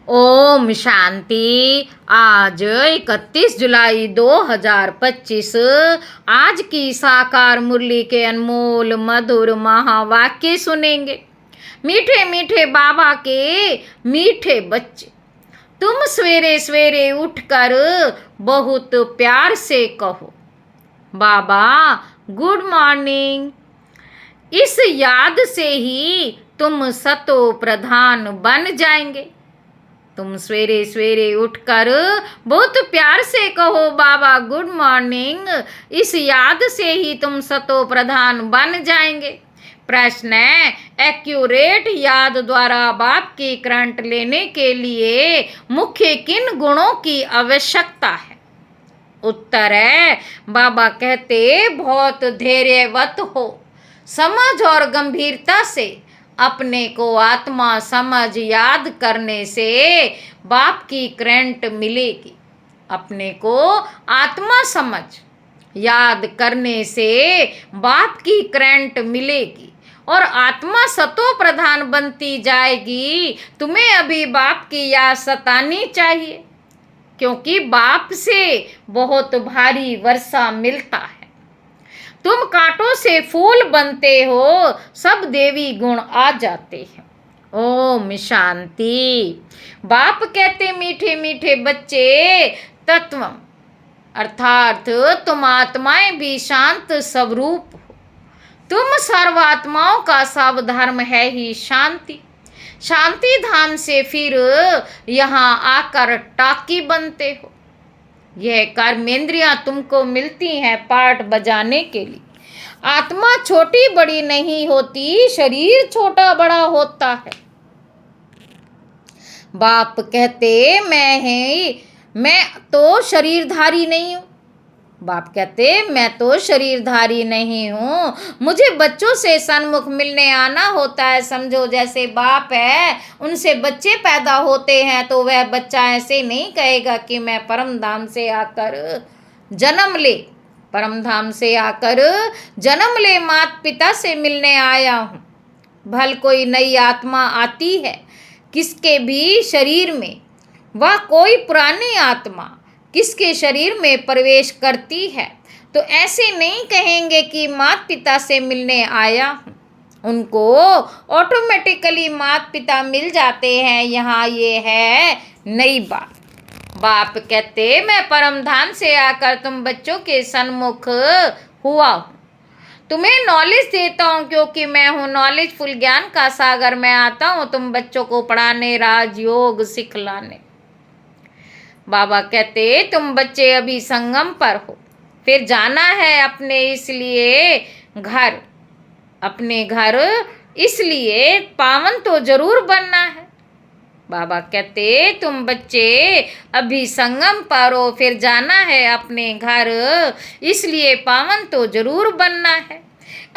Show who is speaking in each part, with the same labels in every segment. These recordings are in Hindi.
Speaker 1: ओम शांति। आज 31 जुलाई 2025। आज की साकार मुरली के अनमोल मधुर महावाक्य सुनेंगे। मीठे मीठे बाबा के मीठे बच्चे, तुम सवेरे सवेरे उठकर बहुत प्यार से कहो, बाबा गुड मॉर्निंग। इस याद से ही तुम सतो प्रधान बन जाएंगे। तुम सवेरे सवेरे उठकर बहुत प्यार से कहो, बाबा गुड मॉर्निंग। इस याद से ही तुम सतो प्रधान बन जाएंगे। प्रश्न है, एक्यूरेट याद द्वारा बाप की करंट लेने के लिए मुख्य किन गुणों की आवश्यकता है? उत्तर है, बाबा कहते बहुत धैर्यवत हो, समझ और गंभीरता से अपने को आत्मा समझ याद करने से बाप की करंट मिलेगी। अपने को आत्मा समझ याद करने से बाप की करंट मिलेगी और आत्मा सतो प्रधान बनती जाएगी। तुम्हें अभी बाप की याद सतानी चाहिए, क्योंकि बाप से बहुत भारी वर्षा मिलता है। तुम कांटों से फूल बनते हो, सब देवी गुण आ जाते हैं। ओम शांति। बाप कहते, मीठे मीठे बच्चे, तत्वम अर्थात तुम आत्माएं भी शांत स्वरूप हो। तुम सर्वात्माओं का सब धर्म है ही शांति। शांति धाम से फिर यहाँ आकर टाकी बनते हो। यह कर्मेंद्रियां तुमको मिलती हैं पार्ट बजाने के लिए। आत्मा छोटी बड़ी नहीं होती, शरीर छोटा बड़ा होता है। बाप कहते, मैं तो शरीरधारी नहीं हूँ। बाप कहते, मैं तो शरीरधारी नहीं हूँ। मुझे बच्चों से सन्मुख मिलने आना होता है। समझो जैसे बाप है, उनसे बच्चे पैदा होते हैं, तो वह बच्चा ऐसे नहीं कहेगा कि मैं परम धाम से आकर जन्म ले। परम धाम से आकर जन्म ले, माता पिता से मिलने आया हूँ। भल कोई नई आत्मा आती है किसके भी शरीर में, वह कोई पुरानी आत्मा किसके शरीर में प्रवेश करती है, तो ऐसे नहीं कहेंगे कि माता पिता से मिलने आया हूँ। उनको ऑटोमेटिकली माता पिता मिल जाते हैं। यहाँ ये है नई बात। बाप कहते, मैं परम धाम से आकर तुम बच्चों के सन्मुख हुआ हूँ। तुम्हें नॉलेज देता हूँ, क्योंकि मैं हूँ नॉलेजफुल, ज्ञान का सागर। मैं आता हूँ तुम बच्चों को पढ़ाने, राजयोग सिखलाने। बाबा कहते, तुम बच्चे अभी संगम पर हो, फिर जाना है अपने इसलिए घर। अपने घर इसलिए पावन तो जरूर बनना है। बाबा कहते, तुम बच्चे अभी संगम पर हो, फिर जाना है अपने घर, इसलिए पावन तो जरूर बनना है।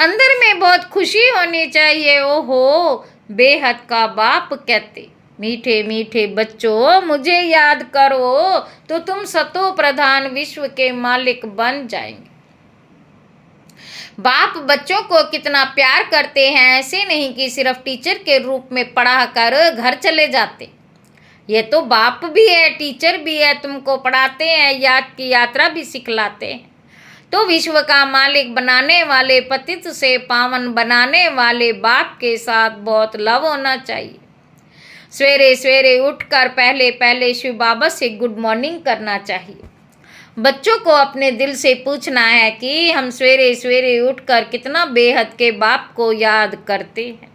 Speaker 1: अंदर में बहुत खुशी होनी चाहिए। ओहो, बेहद का बाप कहते, मीठे मीठे बच्चों, मुझे याद करो तो तुम सतो प्रधान विश्व के मालिक बन जाएंगे। बाप बच्चों को कितना प्यार करते हैं। ऐसे नहीं कि सिर्फ टीचर के रूप में पढ़ा कर घर चले जाते। ये तो बाप भी है, टीचर भी है, तुमको पढ़ाते हैं, याद की यात्रा भी सिखलाते हैं। तो विश्व का मालिक बनाने वाले, पतित से पावन बनाने वाले बाप के साथ बहुत लव होना चाहिए। सवेरे सवेरे उठकर पहले पहले शिव बाबा से गुड मॉर्निंग करना चाहिए। बच्चों को अपने दिल से पूछना है कि हम सवेरे सवेरे उठकर कितना बेहद के बाप को याद करते हैं।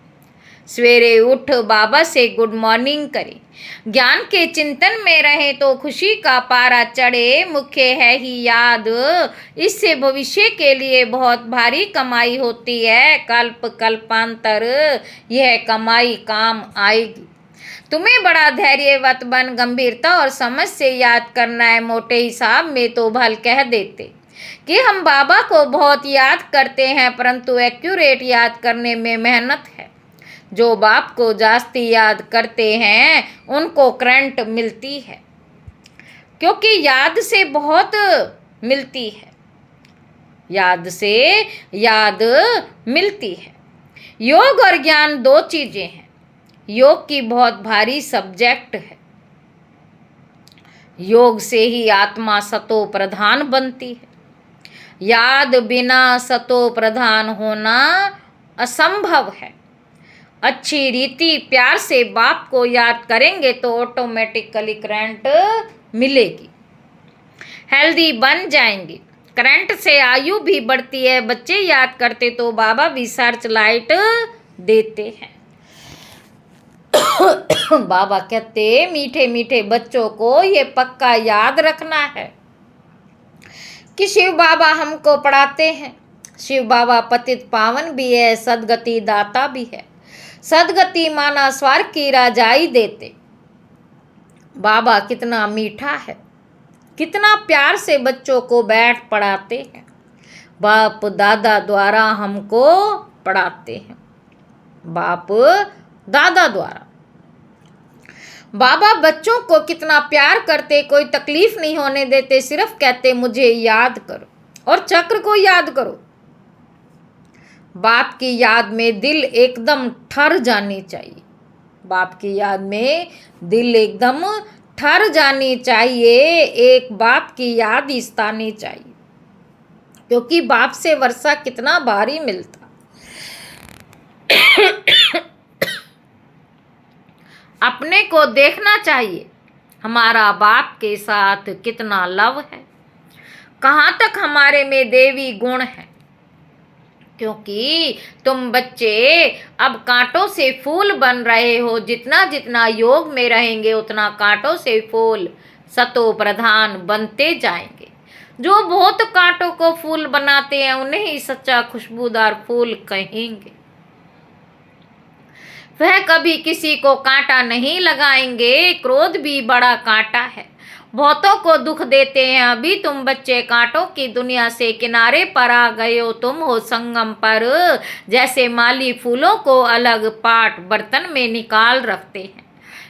Speaker 1: सवेरे उठ बाबा से गुड मॉर्निंग करें। ज्ञान के चिंतन में रहे तो खुशी का पारा चढ़े। मुख्य है ही याद, इससे भविष्य के लिए बहुत भारी कमाई होती है। कल्प कल्पांतर यह कमाई काम आएगी। तुम्हें बड़ा धैर्यवत बन गंभीरता और समझ से याद करना है। मोटे हिसाब में तो भल कह देते कि हम बाबा को बहुत याद करते हैं, परंतु एक्यूरेट याद करने में मेहनत है। जो बाप को जास्ती याद करते हैं उनको करंट मिलती है, क्योंकि याद से बहुत मिलती है। याद से याद मिलती है। योग और ज्ञान दो चीज़ें हैं। योग की बहुत भारी सब्जेक्ट है, योग से ही आत्मा सतो प्रधान बनती है। याद बिना सतो प्रधान होना असंभव है। अच्छी रीति प्यार से बाप को याद करेंगे तो ऑटोमेटिकली करंट मिलेगी, हेल्दी बन जाएंगी। करंट से आयु भी बढ़ती है। बच्चे याद करते तो बाबा भी सर्च लाइट देते हैं। बाबा कहते मीठे मीठे बच्चों को ये पक्का याद रखना है कि शिव बाबा हमको पढ़ाते हैं। शिव बाबा पतित पावन भी है, सदगति दाता भी है। सदगति माना स्वर्ग की राजाई देते। बाबा कितना मीठा है, कितना प्यार से बच्चों को बैठ पढ़ाते हैं। बाप दादा द्वारा हमको पढ़ाते हैं, बाप दादा द्वारा। बाबा बच्चों को कितना प्यार करते, कोई तकलीफ नहीं होने देते, सिर्फ कहते मुझे याद करो और चक्र को याद करो। बाप की याद में दिल एकदम ठर जानी चाहिए। बाप की याद में दिल एकदम ठर जानी चाहिए। एक बाप की याद इस्तानी चाहिए, क्योंकि बाप से वर्षा कितना भारी मिलता। अपने को देखना चाहिए, हमारा बाप के साथ कितना लव है, कहाँ तक हमारे में देवी गुण है। क्योंकि तुम बच्चे अब कांटों से फूल बन रहे हो। जितना जितना योग में रहेंगे उतना कांटों से फूल सतो प्रधान बनते जाएंगे। जो बहुत कांटों को फूल बनाते हैं उन्हें ही सच्चा खुशबूदार फूल कहेंगे। वह कभी किसी को कांटा नहीं लगाएंगे। क्रोध भी बड़ा कांटा है, बहुतों को दुख देते हैं। अभी तुम बच्चे कांटों की दुनिया से किनारे पर आ गए हो। तुम हो संगम पर, जैसे माली फूलों को अलग पाट बर्तन में निकाल रखते हैं,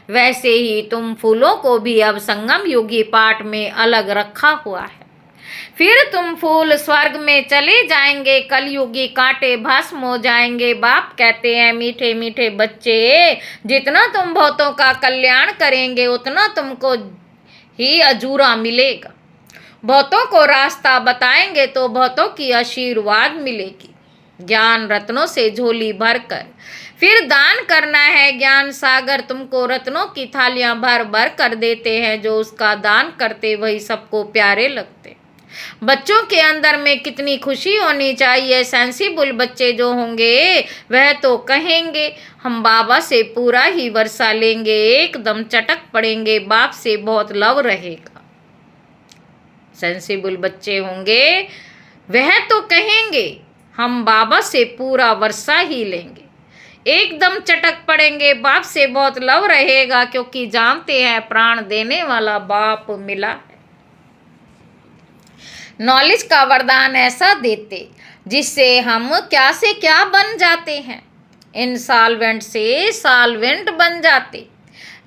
Speaker 1: वैसे ही तुम फूलों को भी अब संगम युगी पाट में अलग रखा हुआ है। फिर तुम फूल स्वर्ग में चले जाएंगे, कलयुगी कांटे भस्म हो जाएंगे। बाप कहते हैं मीठे मीठे बच्चे, जितना तुम बहुतों का कल्याण करेंगे उतना तुमको ही अजूरा मिलेगा। बहुतों को रास्ता बताएंगे तो बहुतों की आशीर्वाद मिलेगी। ज्ञान रत्नों से झोली भरकर फिर दान करना है। ज्ञान सागर तुमको रत्नों की थालियां भर भर कर देते हैं। जो उसका दान करते वही सबको प्यारे लगते। बच्चों के अंदर में कितनी खुशी होनी चाहिए। सेंसिबल बच्चे जो होंगे वह तो कहेंगे हम बाबा से पूरा ही वर्षा लेंगे, एकदम चटक पड़ेंगे, बाप से बहुत लव रहेगा। सेंसिबल बच्चे होंगे वह तो कहेंगे हम बाबा से पूरा वर्षा ही लेंगे, एकदम चटक पड़ेंगे, बाप से बहुत लव रहेगा, क्योंकि जानते हैं प्राण देने वाला बाप मिला है। नॉलेज का वरदान ऐसा देते जिससे हम क्या से क्या बन जाते हैं। इंसॉल्वेंट से सॉल्वेंट बन जाते।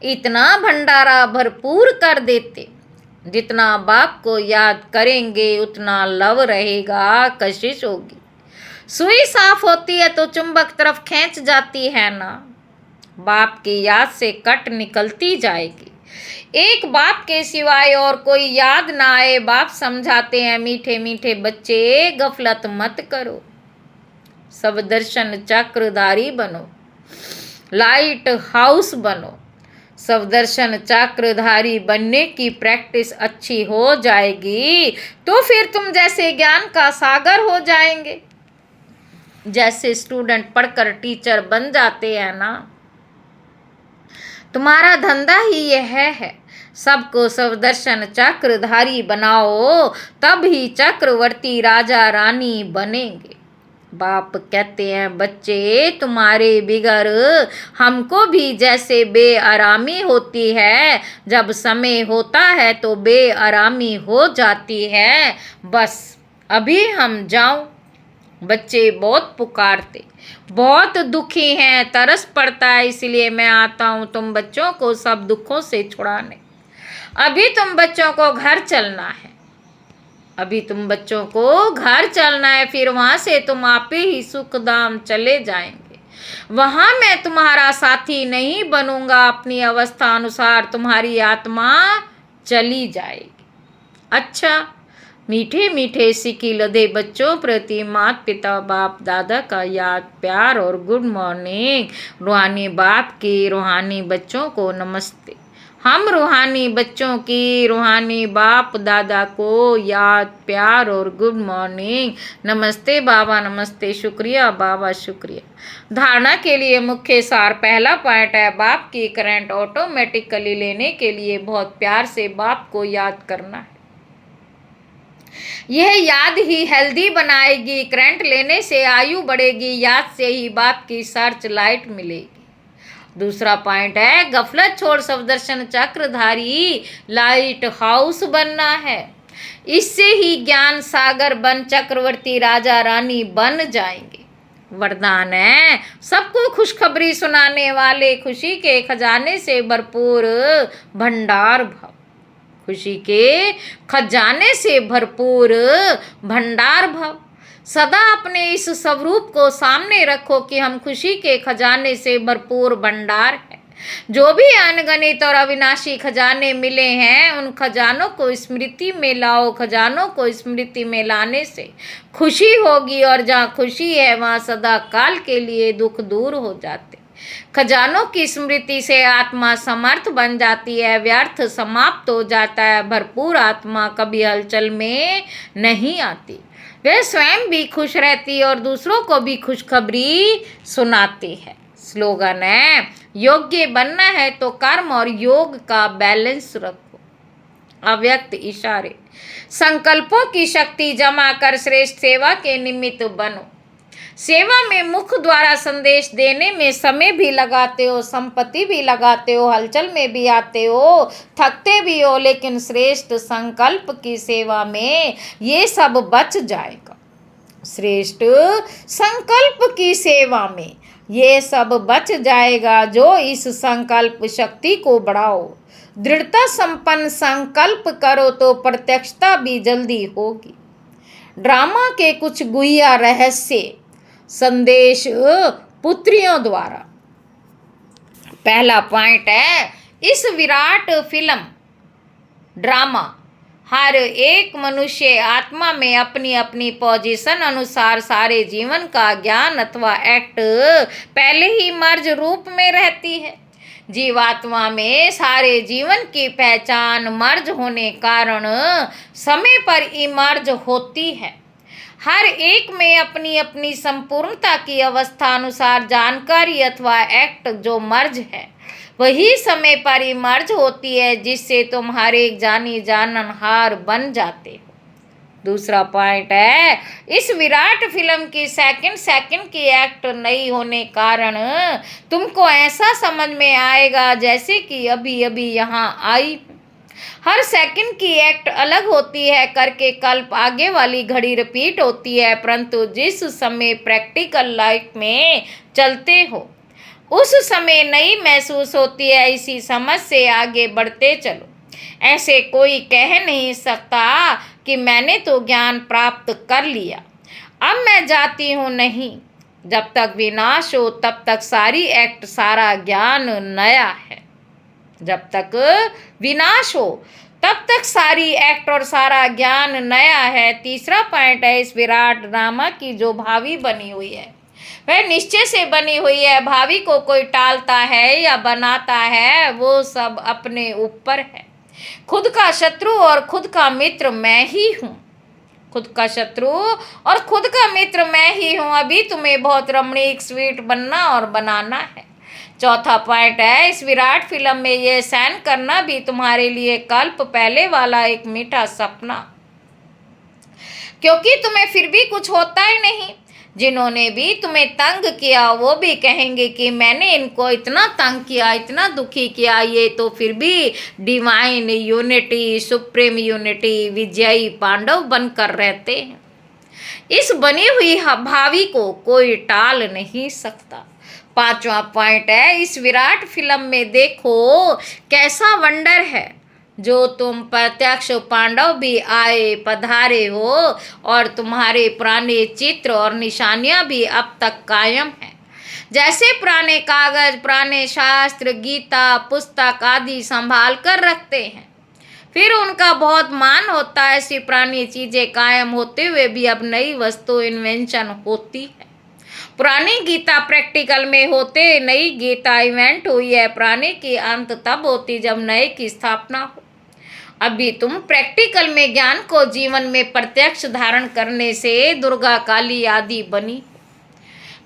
Speaker 1: इतना भंडारा भरपूर कर देते। जितना बाप को याद करेंगे उतना लव रहेगा, कशिश होगी। सुई साफ होती है तो चुंबक तरफ खींच जाती है ना। बाप की याद से कट निकलती जाएगी। एक बाप के सिवाय और कोई याद ना आए। बाप समझाते हैं मीठे मीठे बच्चे, गफलत मत करो, सब दर्शन चक्रधारी बनो, लाइट हाउस बनो। सब दर्शन चक्रधारी बनने की प्रैक्टिस अच्छी हो जाएगी तो फिर तुम जैसे ज्ञान का सागर हो जाएंगे। जैसे स्टूडेंट पढ़कर टीचर बन जाते हैं ना, तुम्हारा धंधा ही यह है। सबको सब दर्शन चक्रधारी बनाओ, तब ही चक्रवर्ती राजा रानी बनेंगे। बाप कहते हैं बच्चे तुम्हारे बिगर हमको भी जैसे बेआरामी होती है, जब समय होता है तो बेआरामी हो जाती है। बस अभी हम जाऊं। बच्चे बहुत पुकारते, बहुत दुखी हैं, तरस पड़ता है, इसलिए मैं आता हूँ तुम बच्चों को सब दुखों से छुड़ाने। अभी तुम बच्चों को घर चलना है, अभी तुम बच्चों को घर चलना है, फिर वहाँ से तुम आप ही सुखधाम चले जाएंगे। वहाँ मैं तुम्हारा साथी नहीं बनूंगा, अपनी अवस्था अनुसार तुम्हारी आत्मा चली जाएगी। अच्छा, मीठे मीठे सिक्की लदे बच्चों प्रति माता पिता बाप दादा का याद प्यार और गुड मॉर्निंग। रूहानी बाप की रूहानी बच्चों को नमस्ते। हम रूहानी बच्चों की रूहानी बाप दादा को याद प्यार और गुड मॉर्निंग। नमस्ते बाबा, नमस्ते, शुक्रिया बाबा, शुक्रिया। धारणा के लिए मुख्य सार। पहला पॉइंट है बाप की करंट ऑटोमेटिकली लेने के लिए बहुत प्यार से बाप को याद करना है। यह याद ही हेल्दी बनाएगी। करंट लेने से आयु बढ़ेगी। याद से ही बाप की सर्च लाइट मिलेगी। दूसरा पॉइंट है गफलत छोड़ सवदर्शन चक्रधारी लाइट हाउस बनना है। इससे ही ज्ञान सागर बन चक्रवर्ती राजा रानी बन जाएंगे। वरदान है सबको खुशखबरी सुनाने वाले, खुशी के खजाने से भरपूर भंडार भव। खुशी के खजाने से भरपूर भंडार भव। सदा अपने इस स्वरूप को सामने रखो कि हम खुशी के खजाने से भरपूर भंडार है। जो भी अनगणित और अविनाशी खजाने मिले हैं उन खजानों को स्मृति में लाओ। खजानों को स्मृति में लाने से खुशी होगी और जहाँ खुशी है वहाँ सदा काल के लिए दुख दूर हो जाते। खजानों की स्मृति से आत्मा समर्थ बन जाती है। व्यर्थ समाप्त हो जाता है। भरपूर आत्मा कभी हलचल में नहीं आती। वह स्वयं भी खुश रहती और दूसरों को भी खुशखबरी सुनाती है। स्लोगन है योग्य बनना है तो कर्म और योग का बैलेंस रखो। अव्यक्त इशारे। संकल्पों की शक्ति जमा कर श्रेष्ठ सेवा के निमित्त बनो। सेवा में मुख द्वारा संदेश देने में समय भी लगाते हो, संपत्ति भी लगाते हो, हलचल में भी आते हो, थकते भी हो, लेकिन श्रेष्ठ संकल्प की सेवा में ये सब बच जाएगा। श्रेष्ठ संकल्प की सेवा में ये सब बच जाएगा। जो इस संकल्प शक्ति को बढ़ाओ, दृढ़ता संपन्न संकल्प करो तो प्रत्यक्षता भी जल्दी होगी। ड्रामा के कुछ गुहिया रहस्य संदेश पुत्रियों द्वारा। पहला पॉइंट है इस विराट फिल्म ड्रामा हर एक मनुष्य आत्मा में अपनी अपनी पोजीशन अनुसार सारे जीवन का ज्ञान अथवा एक्ट पहले ही मर्ज रूप में रहती है। जीवात्मा में सारे जीवन की पहचान मर्ज होने कारण समय पर इमर्ज होती है। हर एक में अपनी अपनी संपूर्णता की अवस्था अनुसार जानकारी अथवा एक्ट जो मर्ज है वही समय पर इमर्ज होती है, जिससे तुम हर एक जानी जाननहार बन जाते हो। दूसरा पॉइंट है इस विराट फिल्म की सेकंड की एक्ट नहीं होने कारण तुमको ऐसा समझ में आएगा जैसे कि अभी अभी यहाँ आई। हर सेकंड की एक्ट अलग होती है करके कल्प आगे वाली घड़ी रिपीट होती है, परंतु जिस समय प्रैक्टिकल लाइफ में चलते हो उस समय नई महसूस होती है। इसी समझ से आगे बढ़ते चलो। ऐसे कोई कह नहीं सकता कि मैंने तो ज्ञान प्राप्त कर लिया, अब मैं जाती हूँ। नहीं, जब तक विनाश हो तब तक सारी एक्ट सारा ज्ञान नया है। जब तक विनाश हो तब तक सारी एक्ट और सारा ज्ञान नया है। तीसरा पॉइंट है इस विराट ड्रामा की जो भावी बनी हुई है वह निश्चय से बनी हुई है। भावी को कोई टालता है या बनाता है वो सब अपने ऊपर है। खुद का शत्रु और खुद का मित्र मैं ही हूँ। खुद का शत्रु और खुद का मित्र मैं ही हूँ। अभी तुम्हें बहुत रमणीक स्वीट बनना और बनाना है। चौथा पॉइंट है इस विराट फिल्म में ये सहन करना भी तुम्हारे लिए कल्प पहले वाला एक मीठा सपना, क्योंकि तुम्हें फिर भी कुछ होता ही नहीं। जिन्होंने भी तुम्हें तंग किया वो भी कहेंगे कि मैंने इनको इतना तंग किया, इतना दुखी किया, ये तो फिर भी डिवाइन यूनिटी, सुप्रीम यूनिटी, विजयी पांडव बनकर रहते हैं। इस बनी हुई भावी को कोई टाल नहीं सकता। पांचवा पॉइंट है इस विराट फिल्म में देखो कैसा वंडर है जो तुम प्रत्यक्ष पांडव भी आए पधारे हो और तुम्हारे पुराने चित्र और निशानियां भी अब तक कायम हैं। जैसे पुराने कागज, पुराने शास्त्र, गीता, पुस्तक आदि संभाल कर रखते हैं, फिर उनका बहुत मान होता है। ऐसी पुरानी चीजें कायम होते हुए भी अब नई वस्तु इन्वेंशन होती है। पुरानी गीता प्रैक्टिकल में होते नई गीता इवेंट हुई है। पुराने की अंत तब होती जब नए की स्थापना हो। अभी तुम प्रैक्टिकल में ज्ञान को जीवन में प्रत्यक्ष धारण करने से दुर्गा काली आदि बनी।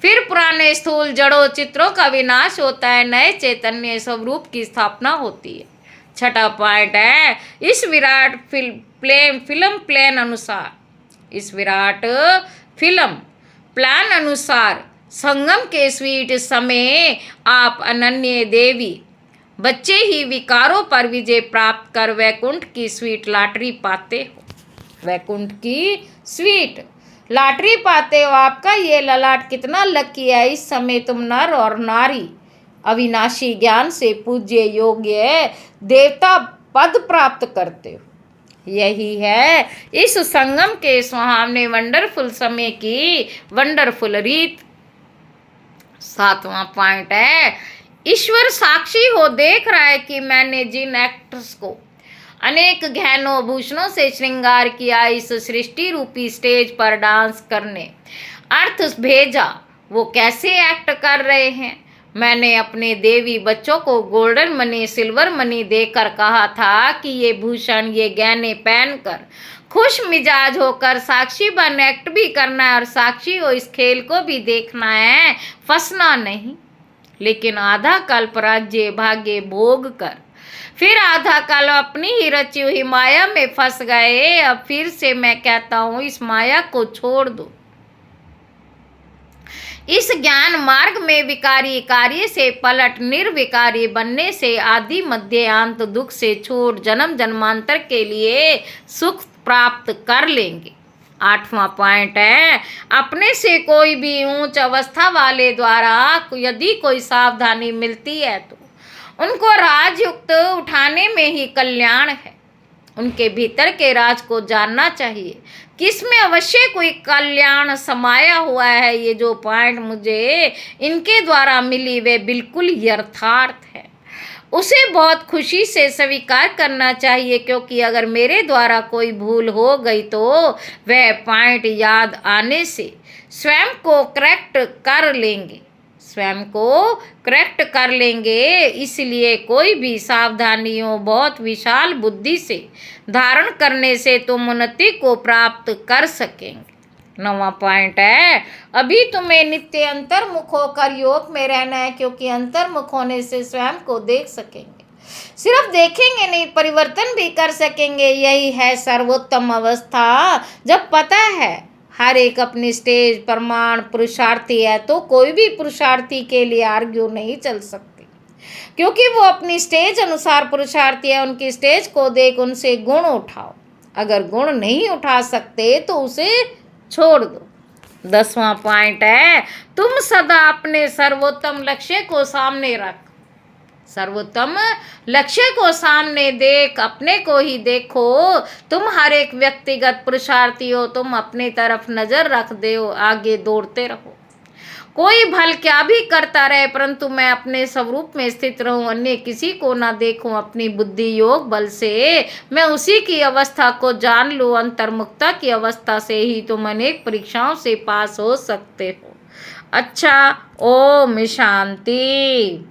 Speaker 1: फिर पुराने स्थूल जड़ों चित्रों का विनाश होता है, नए चैतन्य स्वरूप की स्थापना होती है। छठा पॉइंट है इस विराट फिल्म प्लान अनुसार संगम के स्वीट समय आप अनन्य देवी बच्चे ही विकारों पर विजय प्राप्त कर वैकुंठ की स्वीट लॉटरी पाते हो। वैकुंठ की स्वीट लॉटरी पाते हो। आपका ये ललाट कितना लकी है। इस समय तुम नर और नारी अविनाशी ज्ञान से पूज्य योग्य देवता पद प्राप्त करते हो। यही है इस संगम के सुहावने वंडरफुल समय की वंडरफुल रीत। सातवां पॉइंट है ईश्वर साक्षी हो देख रहा है कि मैंने जिन एक्टर्स को अनेक गहनों भूषणों से श्रृंगार किया, इस सृष्टि रूपी स्टेज पर डांस करने अर्थ भेजा, वो कैसे एक्ट कर रहे हैं। मैंने अपने देवी बच्चों को गोल्डन मनी सिल्वर मनी देकर कहा था कि ये भूषण ये गहने पहनकर खुश मिजाज होकर साक्षी बन एक्ट भी करना है और साक्षी हो इस खेल को भी देखना है, फंसना नहीं। लेकिन आधा कल्प राज्य भाग्य भोग कर फिर आधा काल अपनी ही रची हुई माया में फंस गए। अब फिर से मैं कहता हूँ इस माया को छोड़ दो। इस ज्ञान मार्ग में विकारी कार्य से पलट निर्विकारी बनने से आदि मध्य अंत दुख से छूट जन्म जन्मांतर के लिए सुख प्राप्त कर लेंगे। आठवां पॉइंट है अपने से कोई भी उच्च अवस्था वाले द्वारा यदि कोई सावधानी मिलती है तो उनको राजयुक्त उठाने में ही कल्याण है। उनके भीतर के राज को जानना चाहिए किसमें अवश्य कोई कल्याण समाया हुआ है। ये जो पॉइंट मुझे इनके द्वारा मिली वे बिल्कुल यथार्थ है, उसे बहुत खुशी से स्वीकार करना चाहिए। क्योंकि अगर मेरे द्वारा कोई भूल हो गई तो वह पॉइंट याद आने से स्वयं को करेक्ट कर लेंगे। इसलिए कोई भी सावधानियों बहुत विशाल बुद्धि से धारण करने से तुम उन्नति को प्राप्त कर सकेंगे। नौवां पॉइंट है अभी तुम्हें नित्य अंतर्मुख होकर योग में रहना है, क्योंकि अंतर्मुख होने से स्वयं को देख सकेंगे। सिर्फ देखेंगे नहीं, परिवर्तन भी कर सकेंगे। यही है सर्वोत्तम अवस्था। जब पता है हर एक अपनी स्टेज प्रमाण पुरुषार्थी है तो कोई भी पुरुषार्थी के लिए आर्ग्यू नहीं चल सकती, क्योंकि वो अपनी स्टेज अनुसार पुरुषार्थी है। उनकी स्टेज को देख उनसे गुण उठाओ। अगर गुण नहीं उठा सकते तो उसे छोड़ दो। 10वां पॉइंट है तुम सदा अपने सर्वोत्तम लक्ष्य को सामने रख। सर्वोत्तम लक्ष्य को सामने देख, अपने को ही देखो। तुम हर एक व्यक्तिगत पुरुषार्थी हो, तुम अपनी तरफ नजर रख दो, आगे दौड़ते रहो। कोई भल क्या भी करता रहे परंतु मैं अपने स्वरूप में स्थित रहूं, अन्य किसी को ना देखूं। अपनी बुद्धि योग बल से मैं उसी की अवस्था को जान लूं। अंतर्मुक्ता की अवस्था से ही तुम अनेक परीक्षाओं से पास हो सकते हो। अच्छा, ओम शांति।